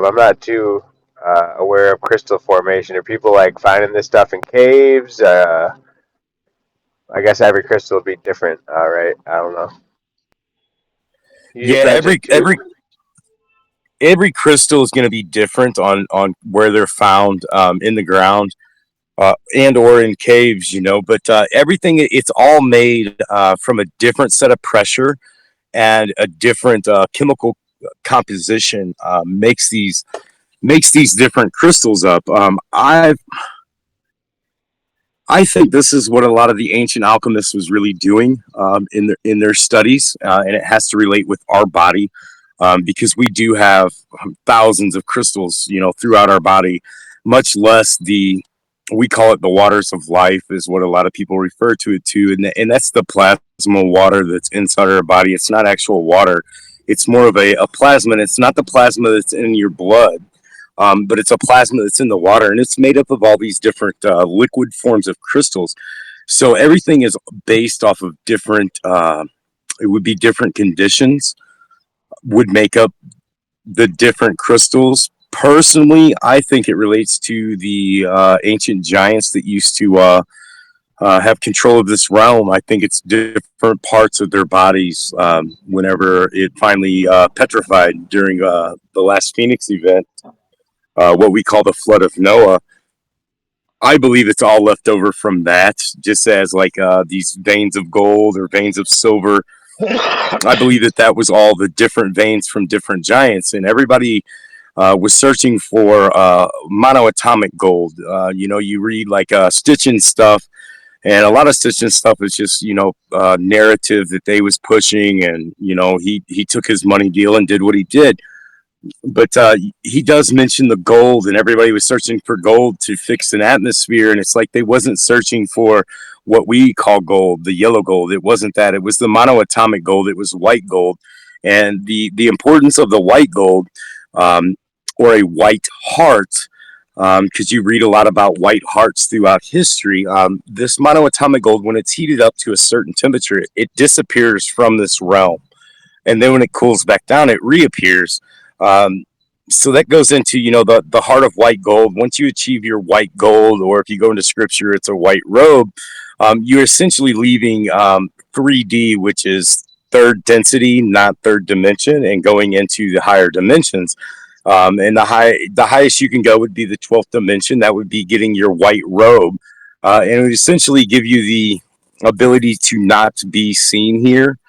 I'm not too aware of crystal formation. Are people like finding this stuff in caves? I guess every crystal would be different, right? I don't know. You Yeah, mentioned too. every crystal is going to be different on where they're found in the ground and or in caves, but everything, it's all made from a different set of pressure and a different chemical composition makes these different crystals up. I think this is what a lot of the ancient alchemists was really doing in their studies, and it has to relate with our body because we do have thousands of crystals, throughout our body, much less the we call it the waters of life is what a lot of people refer to it to, and that's the plasma water that's inside our body. It's not actual water; it's more of a plasma. And it's not the plasma that's in your blood, but it's a plasma that's in the water, and it's made up of all these different liquid forms of crystals. So everything is based off of different. It would be different conditions would make up the different crystals. Personally, I think it relates to the ancient giants that used to have control of this realm. I think it's different parts of their bodies whenever it finally petrified during the last Phoenix event, what we call the flood of Noah. I believe it's all left over from that, just as like these veins of gold or veins of silver. I believe that that was all the different veins from different giants, and everybody was searching for monoatomic gold. You read like Stitchin stuff, and a lot of Stitchin stuff is just narrative that they was pushing, and he took his money deal and did what he did. But he does mention the gold, and everybody was searching for gold to fix an atmosphere, and it's like they wasn't searching for what we call gold, the yellow gold. It wasn't that. It was the monoatomic gold. It was white gold, and the importance of the white gold, um, or a white heart, because you read a lot about white hearts throughout history. This monoatomic gold, when it's heated up to a certain temperature, it disappears from this realm, and then when it cools back down, it reappears. Um, so that goes into the heart of white gold. Once you achieve your white gold, or if you go into scripture, it's a white robe. You're essentially leaving 3D, which is third density, not third dimension, and going into the higher dimensions. And the highest you can go would be the 12th dimension. That would be getting your white robe, and it would essentially give you the ability to not be seen here,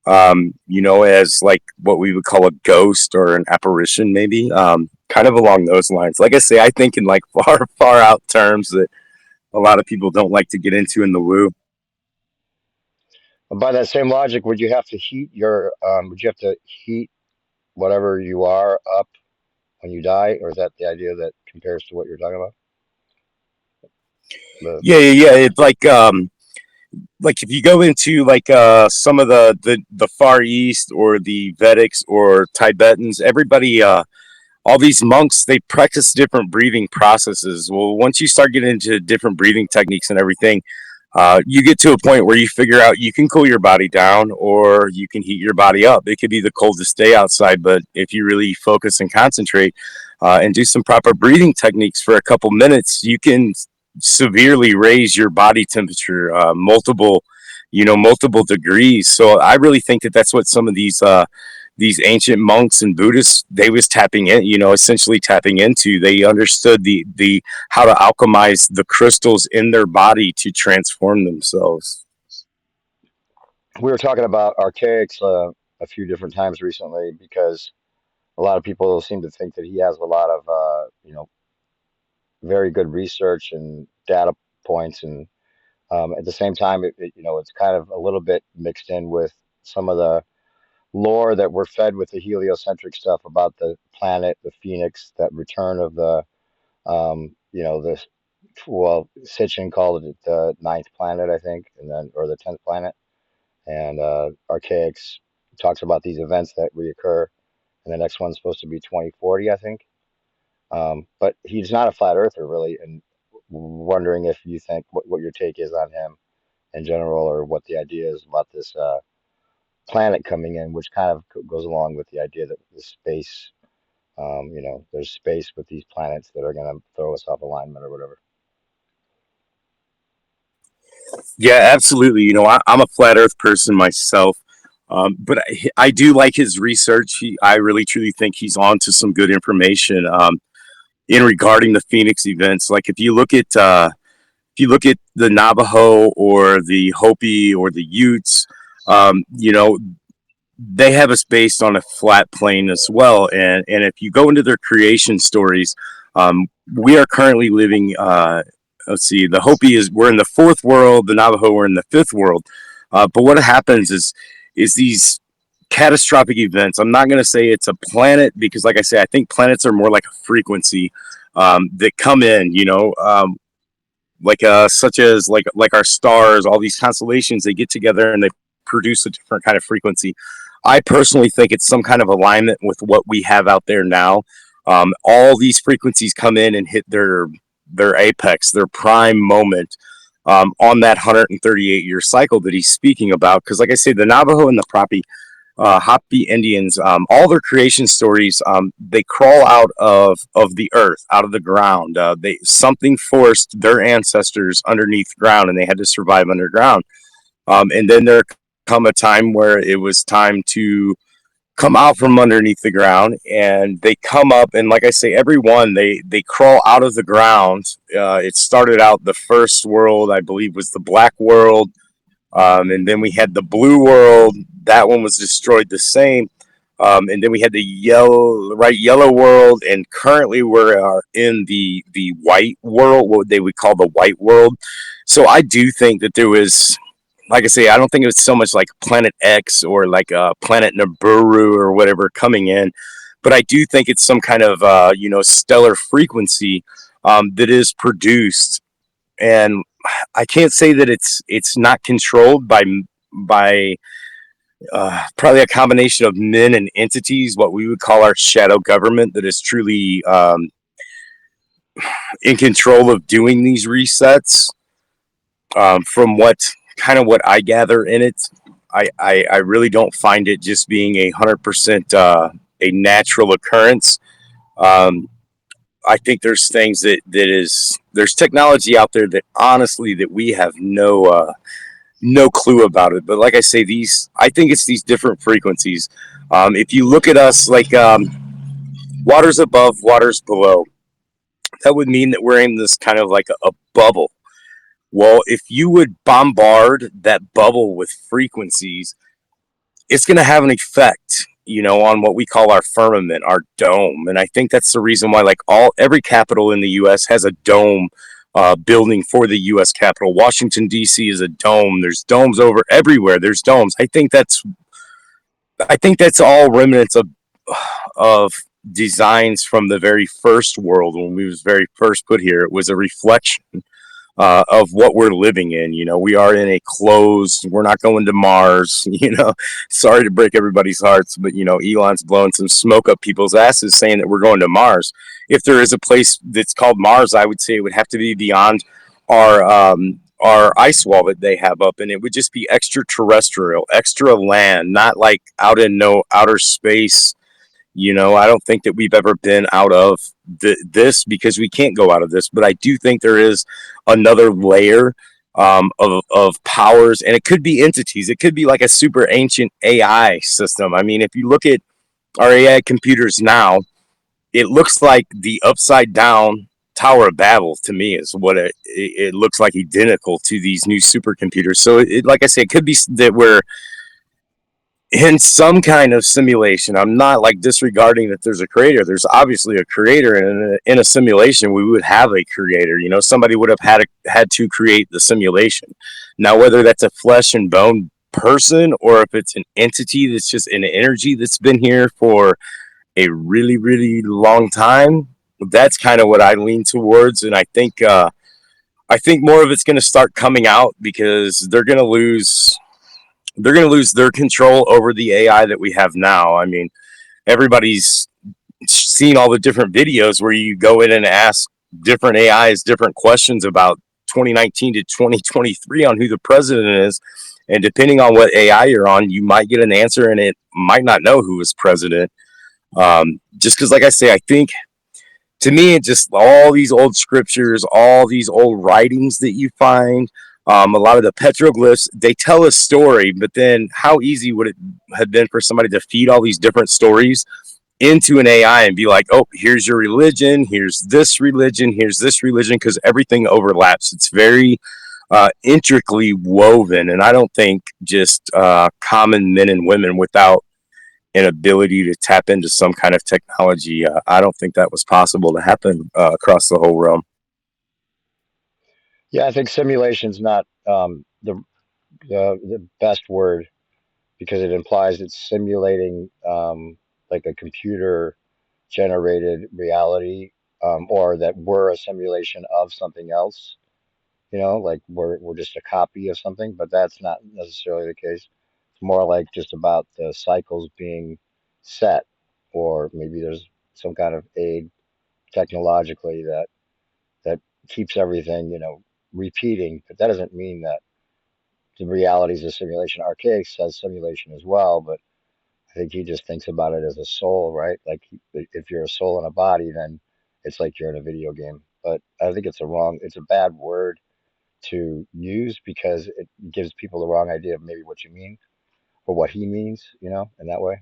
as like what we would call a ghost or an apparition, maybe, kind of along those lines. Like I say, I think in like far, far out terms that a lot of people don't like to get into in the woo. By that same logic, would you have to heat your would you have to heat whatever you are up when you die, or is that the idea that compares to what you're talking about? The Yeah, yeah, yeah. It's like if you go into like some of the Far East or the Vedics or Tibetans, everybody all these monks, they practice different breathing processes. Well, once you start getting into different breathing techniques and everything, you get to a point where you figure out you can cool your body down or you can heat your body up. It could be the coldest day outside, but if you really focus and concentrate and do some proper breathing techniques for a couple minutes, you can severely raise your body temperature multiple degrees. So I really think that that's what some of these ancient monks and Buddhists, they was tapping in, essentially tapping into. They understood the how to alchemize the crystals in their body to transform themselves. we were talking about archaics a few different times recently because a lot of people seem to think that he has a lot of very good research and data points, and at the same time, it's kind of a little bit mixed in with some of the lore that we're fed with the heliocentric stuff about the planet, the phoenix, that return of the the well, Sitchin called it the ninth planet, I think, and then or the 10th planet, and Archaics talks about these events that reoccur, and the next one's supposed to be 2040, I think. But he's not a flat earther, really, and wondering if you think what your take is on him in general, or what the idea is about this planet coming in, which kind of goes along with the idea that the space there's space with these planets that are going to throw us off alignment or whatever. Yeah, absolutely. I'm a flat Earth person myself, but I do like his research. I really truly think he's on to some good information in regarding the Phoenix events. Like if you look at the Navajo or the Hopi or the Utes, they have us based on a flat plane as well. And if you go into their creation stories, we are currently living. Let's see, the Hopi is we're in the fourth world, the Navajo we're in the fifth world. But what happens is these catastrophic events. I'm not going to say it's a planet because, like I say, I think planets are more like a frequency that come in. Like such as like our stars, all these constellations, they get together and they produce a different kind of frequency. I personally think it's some kind of alignment with what we have out there now. All these frequencies come in and hit their apex, their prime moment on that 138-year cycle that he's speaking about. Because, like I say, the Navajo and the Hopi Indians, all their creation stories, they crawl out of the earth, out of the ground. They something forced their ancestors underneath the ground, and they had to survive underground. And then there come a time where it was time to come out from underneath the ground, and they come up, and like I say, everyone they crawl out of the ground. It started out the first world, I believe, was the black world. And then we had the blue world. That one was destroyed the same. And then we had the yellow world, and currently we're in the white world, what they would call the white world. So I do think that there was, like I say, I don't think it was so much like Planet X or like Planet Nibiru or whatever coming in, but I do think it's some kind of stellar frequency that is produced, and I can't say that it's not controlled by probably a combination of men and entities, what we would call our shadow government, that is truly in control of doing these resets. From what I gather in it, I really don't find it just being 100% a natural occurrence. Um, I think there's things there's technology out there that honestly that we have no clue about it. But like I say, I think it's these different frequencies. If you look at us like waters above, waters below, that would mean that we're in this kind of like a bubble. Well, if you would bombard that bubble with frequencies, it's going to have an effect, on what we call our firmament, our dome. And I think that's the reason why, like every capital in the U.S. has a dome building for the U.S. Capitol. Washington D.C. is a dome. There's domes over everywhere. There's domes. I think that's all remnants of designs from the very first world when we was very first put here. It was a reflection of what we're living in. We are in a closed, we're not going to Mars. Sorry to break everybody's hearts, but Elon's blowing some smoke up people's asses saying that we're going to Mars. If there is a place that's called Mars, I would say it would have to be beyond our ice wall that they have up, and it would just be extraterrestrial, extra land, not like out in no outer space. I don't think that we've ever been out of this because we can't go out of this. But I do think there is another layer of powers, and it could be entities. It could be like a super ancient AI system. I mean, if you look at our AI computers now, it looks like the upside down Tower of Babel to me is what it looks like, identical to these new supercomputers. So, like I say, it could be that we're in some kind of simulation. I'm not like disregarding that there's a creator. There's obviously a creator, and in a simulation, we would have a creator. Somebody would have had to create the simulation. Now, whether that's a flesh and bone person or if it's an entity that's just an energy that's been here for a really, really long time, that's kind of what I lean towards. And I think more of it's going to start coming out because they're going to lose their control over the AI that we have now. I mean, everybody's seen all the different videos where you go in and ask different AIs different questions about 2019 to 2023 on who the president is. And depending on what AI you're on, you might get an answer and it might not know who is president. Just because, like I say, I think to me, it just all these old scriptures, all these old writings that you find, a lot of the petroglyphs, they tell a story, but then how easy would it have been for somebody to feed all these different stories into an AI and be like, oh, here's your religion, here's this religion, because everything overlaps. It's very intricately woven, and I don't think just common men and women without an ability to tap into some kind of technology. I don't think that was possible to happen across the whole realm. Yeah, I think simulation's not the best word because it implies it's simulating like a computer generated reality, or that we're a simulation of something else. Like we're just a copy of something, but that's not necessarily the case. It's more like just about the cycles being set, or maybe there's some kind of aid technologically that keeps everything, repeating. But that doesn't mean that the reality is a simulation. Archaic says simulation as well, but I think he just thinks about it as a soul, right? Like if you're a soul in a body, then it's like you're in a video game. But I think it's a bad word to use because it gives people the wrong idea of maybe what you mean or what he means, in that way.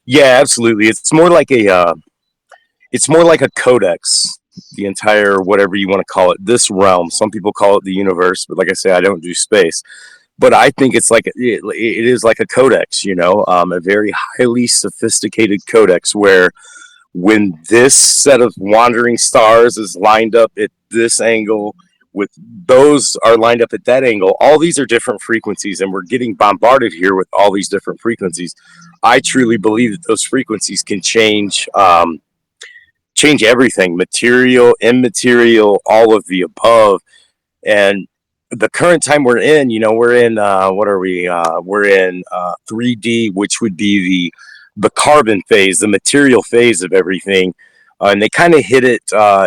Yeah, absolutely. It's more like a codex. The entire whatever you want to call it, this realm. Some people call it the universe, but like I say, I don't do space. But I think it's like it is like a codex, a very highly sophisticated codex where when this set of wandering stars is lined up at this angle with those are lined up at that angle, all these are different frequencies and we're getting bombarded here with all these different frequencies. I truly believe that those frequencies can change everything, material, immaterial, all of the above. And the current time we're in, we're in what are we? We're in 3D, which would be the carbon phase, the material phase of everything. And they kind of hit it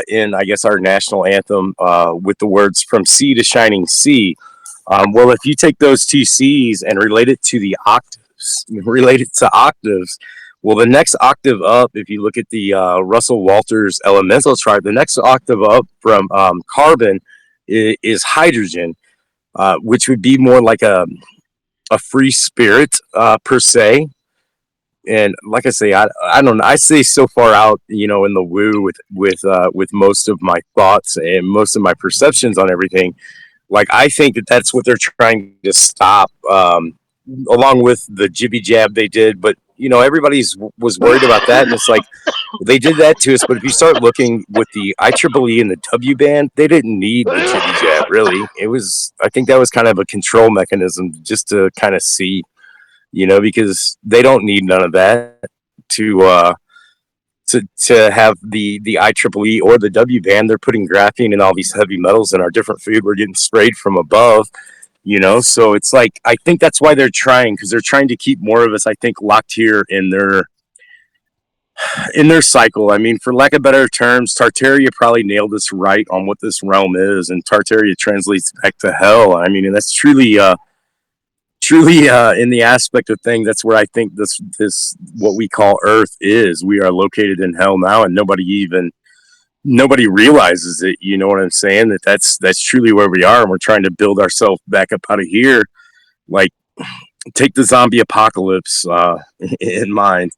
in, I guess, our national anthem with the words "from sea to shining sea." Well, if you take those two C's and relate it to the octaves, relate it to octaves, well, the next octave up, if you look at the Russell Walters elemental chart, the next octave up from carbon is hydrogen, which would be more like a free spirit per se. And like I say, I don't know. I say so far out, in the woo with most of my thoughts and most of my perceptions on everything. Like I think that that's what they're trying to stop, along with the jibby jab they did. But everybody's was worried about that, and it's like they did that to us. But if you start looking with the IEEE and the W band, they didn't need the jibby jab. Really, it was. I think that was kind of a control mechanism just to kind of see, because they don't need none of that to to have the IEEE or the W band. They're putting graphene and all these heavy metals in our different food. We're getting sprayed from above, So it's like I think that's why they're trying, because they're trying to keep more of us, I think, locked here in their cycle. I mean, for lack of better terms, Tartaria probably nailed this right on what this realm is, and Tartaria translates back to hell. I mean, and that's truly in the aspect of thing, that's where I think this what we call Earth is. We are located in hell now, and nobody realizes it. You know what I'm saying? That's truly where we are, and we're trying to build ourselves back up out of here. Like, take the zombie apocalypse in mind.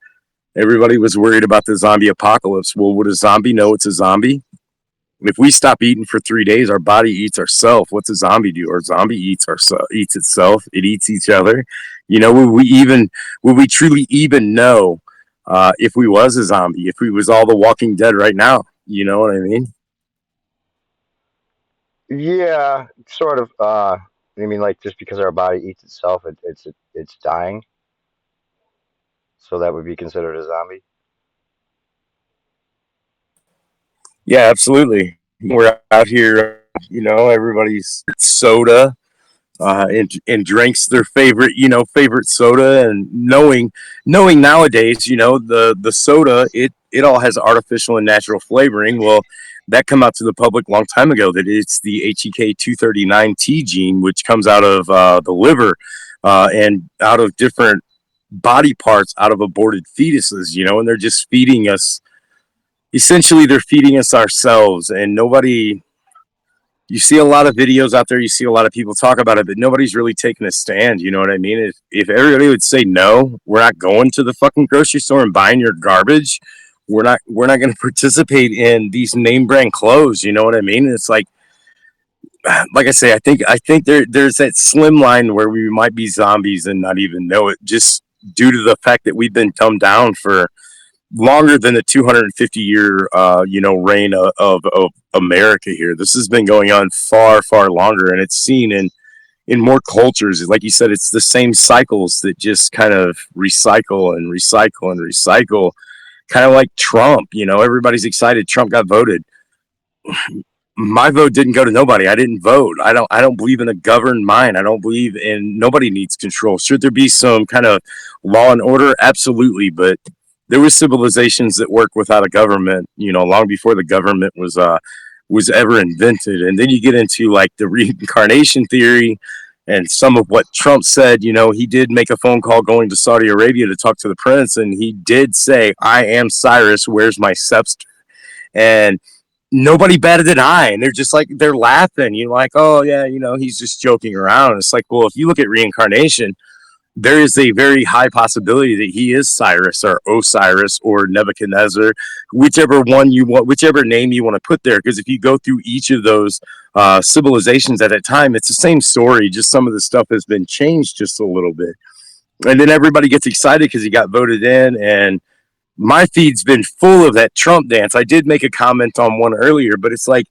Everybody was worried about the zombie apocalypse. Well, would a zombie know it's a zombie? If we stop eating for 3 days, our body eats ourself. What's a zombie do? Our zombie eats itself. It eats each other. Would we truly even know if we was a zombie? If we was all the Walking Dead right now? You know what I mean? Yeah, sort of. I mean, like just because our body eats itself, it's dying, so that would be considered a zombie. Yeah, absolutely. We're out here. Everybody's soda and drinks their favorite soda, and knowing nowadays, the soda, it all has artificial and natural flavoring. Well, that come out to the public a long time ago that it's the HEK239T gene, which comes out of the liver and out of different body parts out of aborted fetuses, and they're just feeding us. Essentially, they're feeding us ourselves, and nobody. You see a lot of videos out there. You see a lot of people talk about it, but nobody's really taking a stand. You know what I mean? If everybody would say no, we're not going to the fucking grocery store and buying your garbage. We're not going to participate in these name brand clothes. You know what I mean? It's like I say, I think there's that slim line where we might be zombies and not even know it, just due to the fact that we've been dumbed down for longer than the 250-year reign of America here. This has been going on far longer, and it's seen in more cultures. Like you said, it's the same cycles that just kind of recycle and recycle and recycle. Kind of like Trump. Everybody's excited Trump got voted. My vote didn't go to nobody. I didn't vote. I don't believe in a governed mind. I don't believe in nobody needs control. Should there be some kind of law and order? Absolutely, but there was civilizations that work without a government, long before the government was ever invented. And then you get into like the reincarnation theory and some of what Trump said. He did make a phone call going to Saudi Arabia to talk to the prince, and he did say, "I am Cyrus, where's my scepter?" And nobody batted an eye, and they're laughing. You're like, "Oh yeah, he's just joking around." It's like, well, if you look at reincarnation, there is a very high possibility that he is Cyrus or Osiris or Nebuchadnezzar, whichever one you want, whichever name you want to put there. Because if you go through each of those civilizations at that time, it's the same story. Just some of the stuff has been changed just a little bit, and then everybody gets excited because he got voted in. And my feed's been full of that Trump dance. I did make a comment on one earlier, but it's like,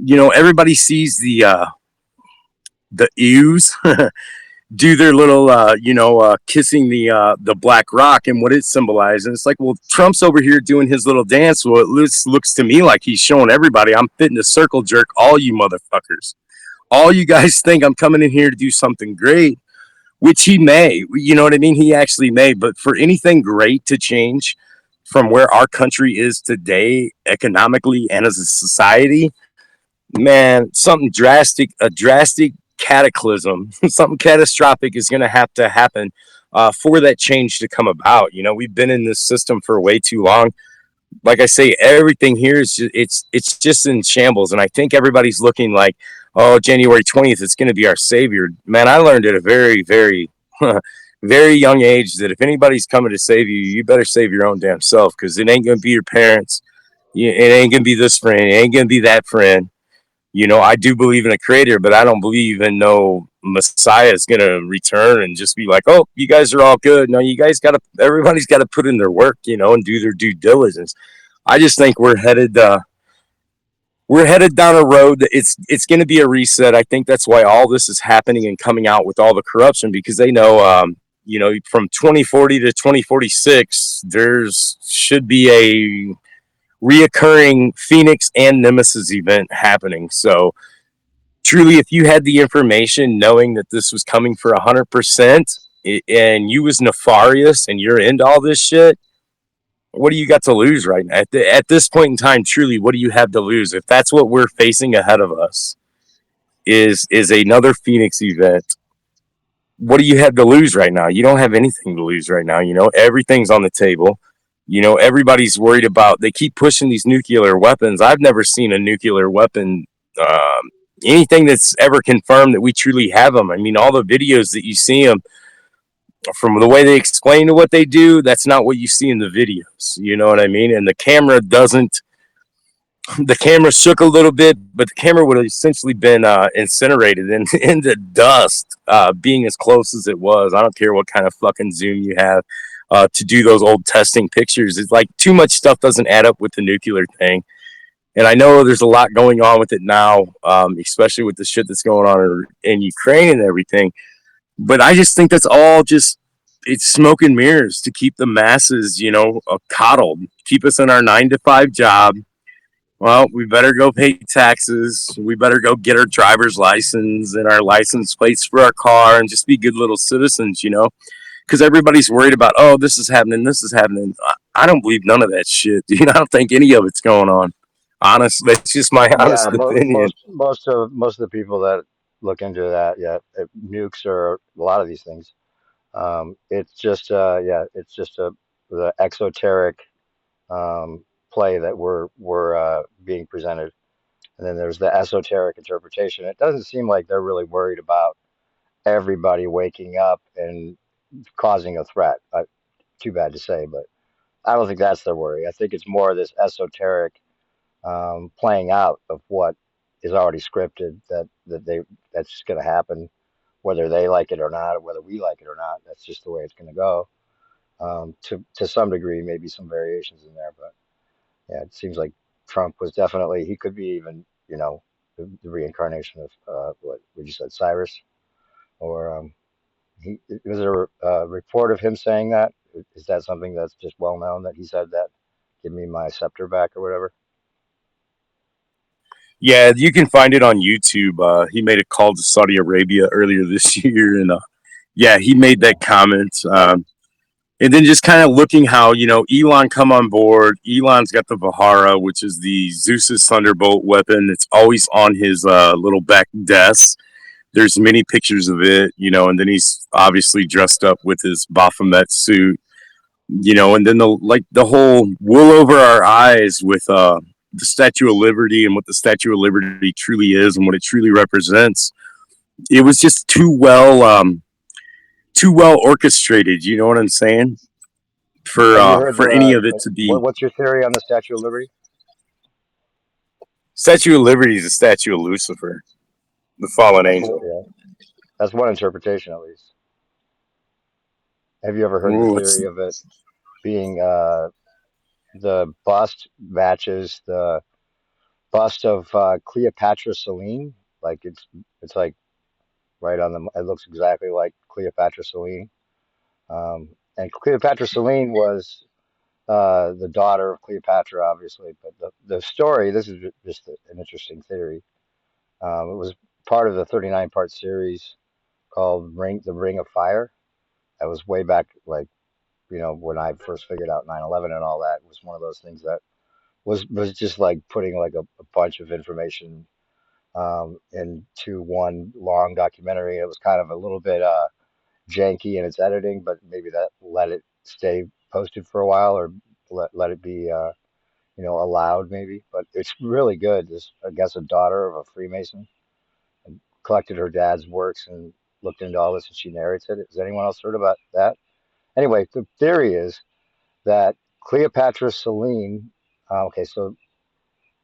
everybody sees the ews do their little kissing the black rock and what it symbolizes. And it's like, well, Trump's over here doing his little dance. Well, it looks to me like he's showing everybody, I'm fitting to circle jerk all you motherfuckers. All you guys think I'm coming in here to do something great, which he may. You know what I mean? He actually may. But for anything great to change from where our country is today, economically and as a society, man, a drastic cataclysm, something catastrophic is going to have to happen for that change to come about. We've been in this system for way too long. Like I say, everything here is it's just in shambles, and I think everybody's looking like, oh, January 20th, it's going to be our savior. Man, I learned at a very, very, very young age that if anybody's coming to save you, you better save your own damn self, because it ain't going to be your parents. It ain't going to be this friend. It ain't going to be that friend. I do believe in a creator, but I don't believe in no Messiah is going to return and just be like, oh, you guys are all good. No, everybody's got to put in their work, and do their due diligence. I just think we're headed down a road that it's going to be a reset. I think that's why all this is happening and coming out with all the corruption, because they know, from 2040 to 2046, there's should be a reoccurring Phoenix and Nemesis event happening. So truly, if you had the information knowing that this was coming for 100%, and you was nefarious and you're into all this shit, what do you got to lose right now? At this point in time, truly, what do you have to lose? If that's what we're facing ahead of us, is another Phoenix event, what do you have to lose right now? You don't have anything to lose right now. Everything's on the table. Everybody's worried about, they keep pushing these nuclear weapons. I've never seen a nuclear weapon, anything that's ever confirmed that we truly have them. I mean, all the videos that you see them, from the way they explain to what they do, that's not what you see in the videos. You know what I mean? And the camera shook a little bit, but the camera would have essentially been incinerated into dust, being as close as it was. I don't care what kind of fucking zoom you have to do those old testing pictures. It's like too much stuff doesn't add up with the nuclear thing. And I know there's a lot going on with it now, especially with the shit that's going on in Ukraine and everything. But I just think that's all it's smoke and mirrors to keep the masses, coddled, keep us in our 9 to 5 job. Well, we better go pay taxes. We better go get our driver's license and our license plates for our car and just be good little citizens, because everybody's worried about, oh, this is happening, this is happening. I don't believe none of that shit, dude. I don't think any of it's going on. Honestly, that's just my Yeah, honest opinion. most of the people that look into that, yeah, nukes or a lot of these things, It's just yeah, it's just the exoteric um, play that we're being presented, and then there's the esoteric interpretation. It doesn't seem like they're really worried about everybody waking up and causing a threat. Too bad to say, but I don't think that's their worry. I think it's more this esoteric playing out of what is already scripted that's just going to happen, whether they like it or not, or whether we like it or not. That's just the way it's going to go. To some degree, maybe some variations in there, but yeah, it seems like Trump was definitely he could be even the reincarnation of what you said, Cyrus, or he was there a report of him saying that? Is that something that's just well known that he said that? Give me my scepter back or whatever. Yeah, you can find it on YouTube. He made a call to Saudi Arabia earlier this year, and yeah, he made Yeah. that comment. And then just kind of looking how Elon come on board. Elon's got the Vahara, which is the Zeus's thunderbolt weapon. It's always on his little back desk. There's many pictures of it, and then he's obviously dressed up with his Baphomet suit, and then the whole wool over our eyes with the Statue of Liberty and what the Statue of Liberty truly is and what it truly represents. It was just too well orchestrated. You know what I'm saying? Have you heard For any of it to be what's your theory on the Statue of Liberty? Statue of Liberty is a statue of Lucifer, the fallen angel. Yeah, that's one interpretation at least. Have you ever heard the Ooh, theory of it being the bust matches the bust of Cleopatra Selene? Like it's like right on the. It looks exactly like Cleopatra Selene. And Cleopatra Selene was the daughter of Cleopatra, obviously. But the story, this is just an interesting theory. It was part of the 39 part series called The Ring of Fire. That was way back, like, when I first figured out 9/11 and all that. It was one of those things that was just like putting like a bunch of information into one long documentary. It was kind of a little bit janky in its editing, but maybe that let it stay posted for a while or let it be allowed maybe. But it's really good. This, I guess, a daughter of a Freemason and collected her dad's works and looked into all this and she narrates it. Has anyone else heard about that? Anyway, the theory is that Cleopatra Selene, okay, so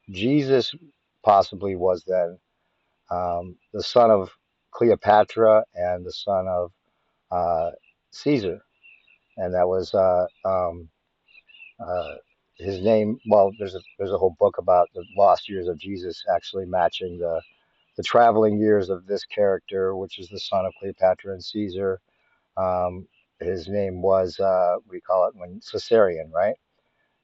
Jesus possibly was then the son of Cleopatra and the son of uh, Caesar, and that was uh, his name. Well, there's a whole book about the lost years of Jesus actually matching the traveling years of this character, which is the son of Cleopatra and Caesar. Um, his name was we call it when Caesarion, right?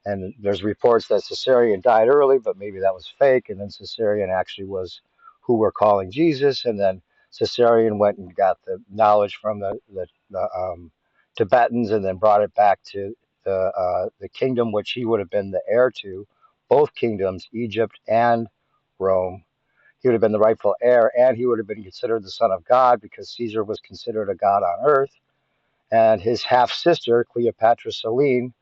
And there's reports that Caesarion died early, but maybe that was fake. And then Caesarion actually was who we're calling Jesus. And then Caesarion went and got the knowledge from the Tibetans and then brought it back to the kingdom, which he would have been the heir to, both kingdoms, Egypt and Rome. He would have been the rightful heir, and he would have been considered the son of God because Caesar was considered a god on earth. And his half sister, Cleopatra Selene,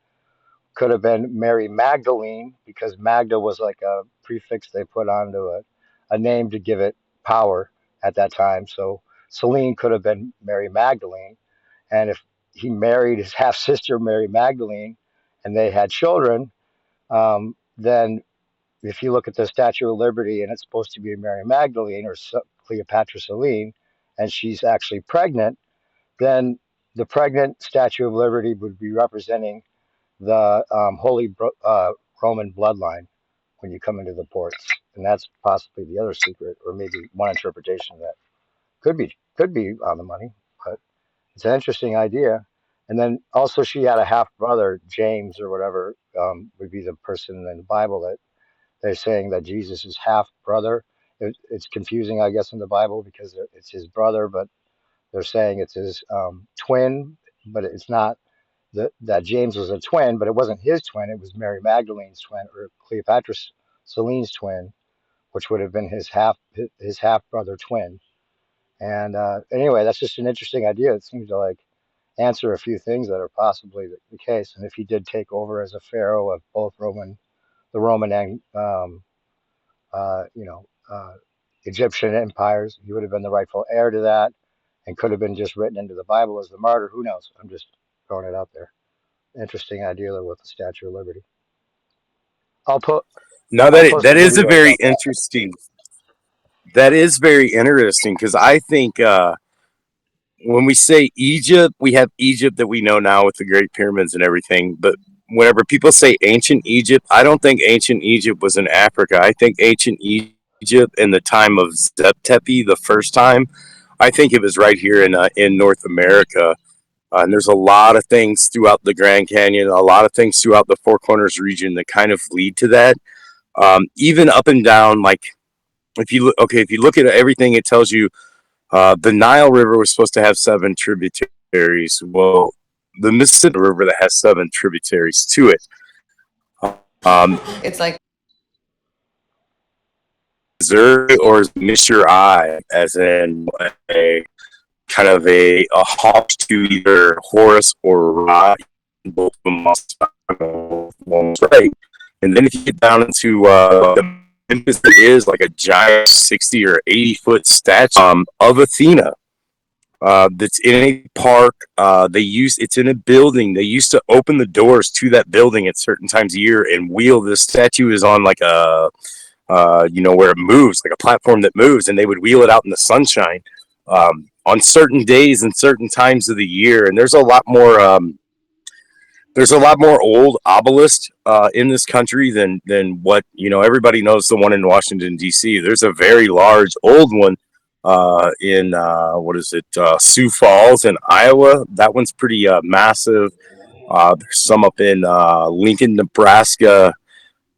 could have been Mary Magdalene because Magda was like a prefix they put onto a name to give it power at that time. So Selene could have been Mary Magdalene. And if he married his half sister, Mary Magdalene, and they had children, then if you look at the Statue of Liberty and it's supposed to be Mary Magdalene or Cleopatra Selene, and she's actually pregnant, then the pregnant Statue of Liberty would be representing the Holy Roman bloodline when you come into the ports, and that's possibly the other secret, or maybe one interpretation that could be on the money, but it's an interesting idea. And then also, she had a half brother, James or whatever, would be the person in the Bible that they're saying that Jesus is half brother. It's confusing, I guess, in the Bible because it's his brother, but they're saying it's his twin, but it's not that James was a twin, but it wasn't his twin. It was Mary Magdalene's twin or Cleopatra Selene's twin, which would have been his half brother twin. And anyway, that's just an interesting idea. It seems to like answer a few things that are possibly the case. And if he did take over as a pharaoh of both the Roman and you know, Egyptian empires, he would have been the rightful heir to that, and could have been just written into the Bible as the martyr. Who knows? I'm just throwing it out there. Interesting idea there with the Statue of Liberty. I'll put Now I'll that post a that is a video very about that. interesting. That is very interesting because I think when we say Egypt, we have Egypt that we know now with the Great Pyramids and everything. But whenever people say ancient Egypt, I don't think ancient Egypt was in Africa. I think ancient Egypt in the time of Zeptepi, the first time, I think it was right here in North America. And there's a lot of things throughout the Grand Canyon, a lot of things throughout the Four Corners region that kind of lead to that. Even up and down, like if you look at everything, it tells you the Nile River was supposed to have 7 tributaries. Well, the Mississippi River that has 7 tributaries to it. It's like Missouri or Missouri, as in a kind of a hawk to either Horus or Ra. Both of them must right. And then if you get down into the Memphis, there is like a giant 60 or 80-foot statue of Athena that's in a park. It's in a building. They used to open the doors to that building at certain times a year and wheel. This statue is on like a where it moves, like a platform that moves, and they would wheel it out in the sunshine on certain days and certain times of the year. And there's a lot more. There's a lot more old obelisks in this country than what everybody knows. The one in Washington D.C. There's a very large old one in Sioux Falls in Iowa. That one's pretty massive. There's some up in Lincoln, Nebraska,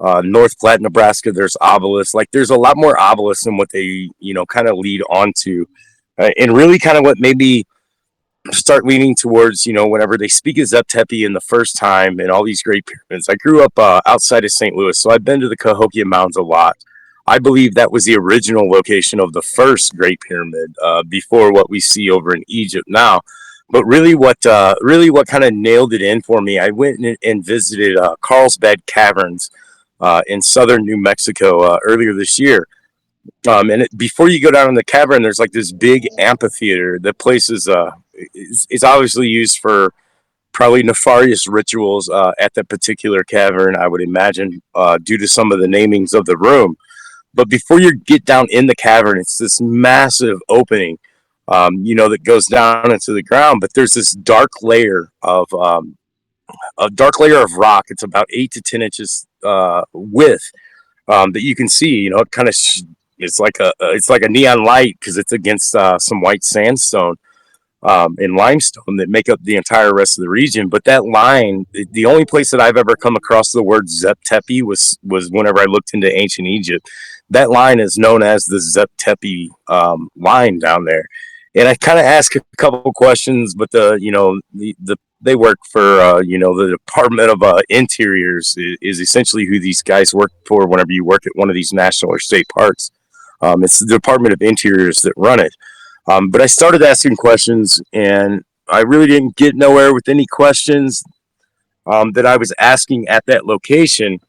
North Platte, Nebraska. There's obelisks. Like there's a lot more obelisks than what they kind of lead onto, and really kind of what made me start leaning towards, whenever they speak of Zep-Tepi in the first time and all these great pyramids. I grew up outside of St. Louis, so I've been to the Cahokia Mounds a lot. I believe that was the original location of the first Great Pyramid before what we see over in Egypt now. But really, what kind of nailed it in for me, I went and visited Carlsbad Caverns in southern New Mexico earlier this year. Before you go down in the cavern, there's like this big amphitheater. The place is obviously used for probably nefarious rituals at that particular cavern, I would imagine, due to some of the namings of the room. But before you get down in the cavern, it's this massive opening, that goes down into the ground. But there's this dark layer of rock. It's about 8 to 10 inches width that you can see. It kind of it's like a neon light because it's against some white sandstone and limestone that make up the entire rest of the region. But that line, the only place that I've ever come across the word Zep-Tepi was whenever I looked into ancient Egypt. That line is known as the Zep-Tepi line down there. And I kind of asked a couple questions, but they work for the Department of Interiors is essentially who these guys work for whenever you work at one of these national or state parks. It's the Department of Interiors that run it. But I started asking questions, and I really didn't get nowhere with any questions that I was asking at that location.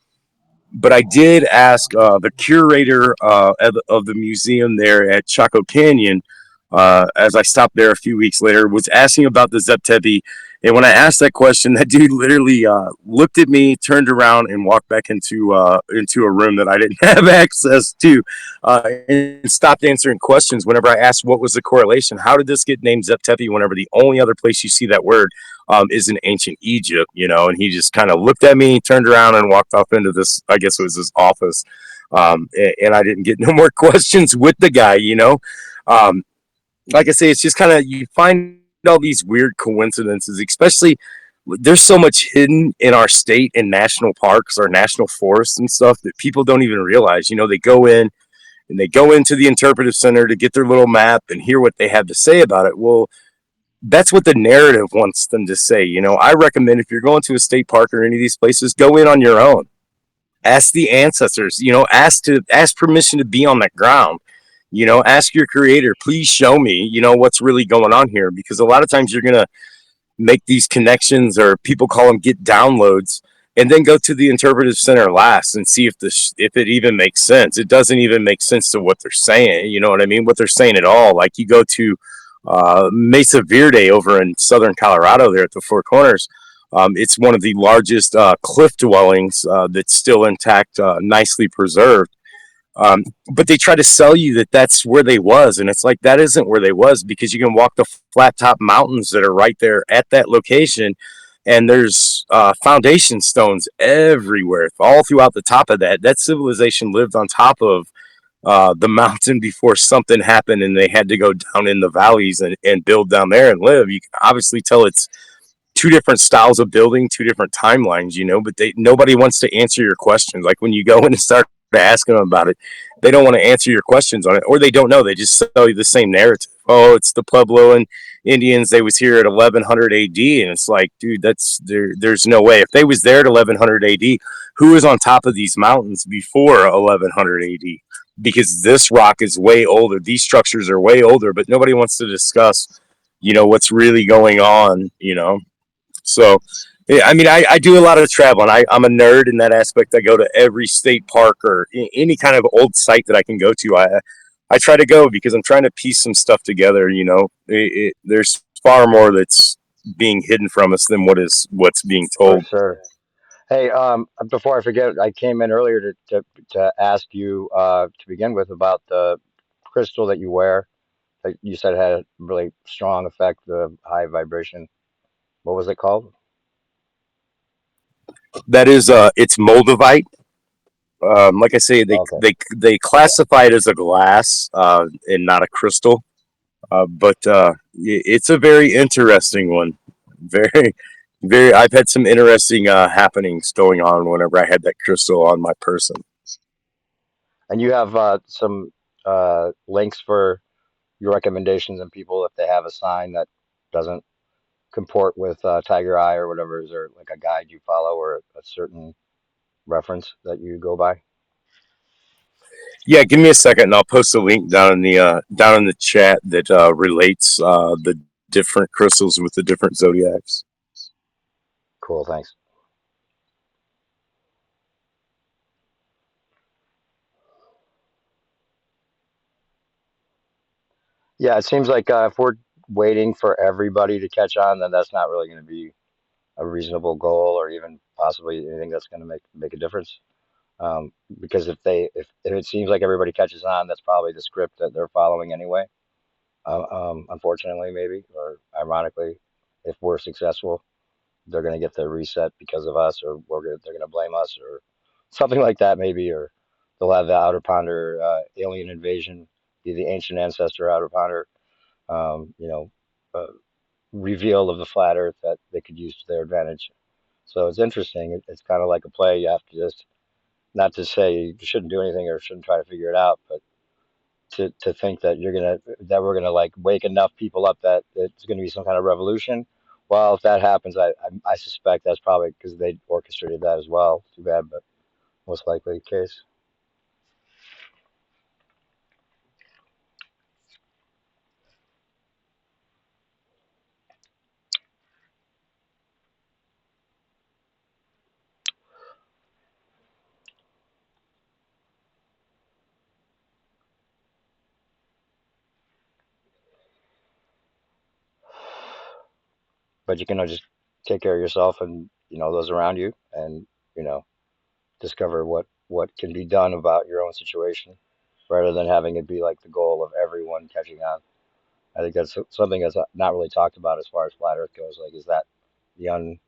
But I did ask the curator of the museum there at Chaco Canyon, as I stopped there a few weeks later, was asking about the Zep-Tepi. And when I asked that question, that dude literally looked at me, turned around, and walked back into a room that I didn't have access to, and stopped answering questions whenever I asked what was the correlation. How did this get named Zep-Tepi whenever the only other place you see that word is in ancient Egypt? And he just kind of looked at me, turned around, and walked off into this, I guess it was his office. And I didn't get no more questions with the guy, like I say, it's just kind of, you find all these weird coincidences, especially there's so much hidden in our state and national parks, our national forests and stuff that people don't even realize. They go in and they go into the interpretive center to get their little map and hear what they have to say about it. Well, that's what the narrative wants them to say. I recommend if you're going to a state park or any of these places, go in on your own. Ask the ancestors, ask permission to be on that ground. Ask your creator, please show me, what's really going on here. Because a lot of times you're going to make these connections, or people call them get downloads, and then go to the interpretive center last and see if it even makes sense. It doesn't even make sense to what they're saying. You know what I mean? What they're saying at all. Like you go to Mesa Verde over in southern Colorado, there at the Four Corners. It's one of the largest cliff dwellings that's still intact, nicely preserved. Um, but they try to sell you that that's where they was, and it's like that isn't where they was, because you can walk the flat top mountains that are right there at that location, and there's foundation stones everywhere, all throughout the top of that. That civilization lived on top of the mountain before something happened, and they had to go down in the valleys and build down there and live. You can obviously tell it's two different styles of building, two different timelines, but nobody wants to answer your questions. Like when you go in and start asking them about it, they don't want to answer your questions on it, or they don't know. They just sell you the same narrative. Oh, it's the Pueblo and Indians. They was here at 1100 AD, and it's like, dude, that's there. There's no way. If they was there at 1100 AD, who was on top of these mountains before 1100 AD? Because this rock is way older. These structures are way older, but nobody wants to discuss, what's really going on. So, yeah, I mean, I do a lot of traveling. I'm a nerd in that aspect. I go to every state park or any kind of old site that I can go to. I try to go because I'm trying to piece some stuff together. There's far more that's being hidden from us than what's being For told. sure. Hey, before I forget, I came in earlier to ask you to begin with about the crystal that you wear. That you said had a really strong effect, the high vibration. What was it called? That is, it's moldavite. Like I say, Okay. they classify it as a glass and not a crystal. But it's a very interesting one. Very, very. I've had some interesting happenings going on whenever I had that crystal on my person. And you have some links for your recommendations and people if they have a sign that doesn't comport with Tiger Eye or whatever. Is there like a guide you follow or a certain reference that you go by? Yeah, give me a second, and I'll post a link down in the chat that relates the different crystals with the different zodiacs. Cool, thanks. Yeah, it seems like if we're waiting for everybody to catch on, then that's not really going to be a reasonable goal or even possibly anything that's going to make a difference. Because if it seems like everybody catches on, that's probably the script that they're following anyway. Unfortunately, maybe or ironically, if we're successful, they're going to get the reset because of us, or they're going to blame us, or something like that, maybe, or they'll have the outer ponder alien invasion, be the ancient ancestor outer ponder, um, you know, uh, reveal of the flat Earth that they could use to their advantage. So it's interesting. It's kind of like a play. You have to just not to say you shouldn't do anything or shouldn't try to figure it out, but to think that we're gonna like wake enough people up that it's gonna be some kind of revolution. Well, if that happens, I suspect that's probably because they orchestrated that as well. Too bad, but most likely the case. But you can just take care of yourself and those around you, and you know discover what can be done about your own situation, rather than having it be like the goal of everyone catching on. I think that's something that's not really talked about as far as flat Earth goes. Like, is that the un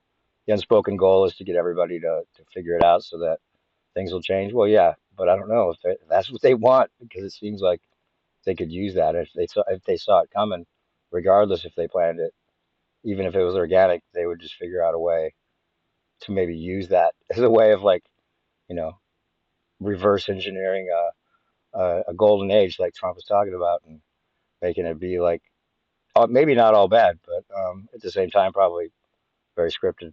the unspoken goal is to get everybody to figure it out so that things will change? Well, yeah, but I don't know if that's what they want, because it seems like they could use that if they saw it coming, regardless if they planned it, even if it was organic, they would just figure out a way to maybe use that as a way of like you know reverse engineering a golden age like Trump was talking about, and making it be like maybe not all bad, but at the same time probably very scripted.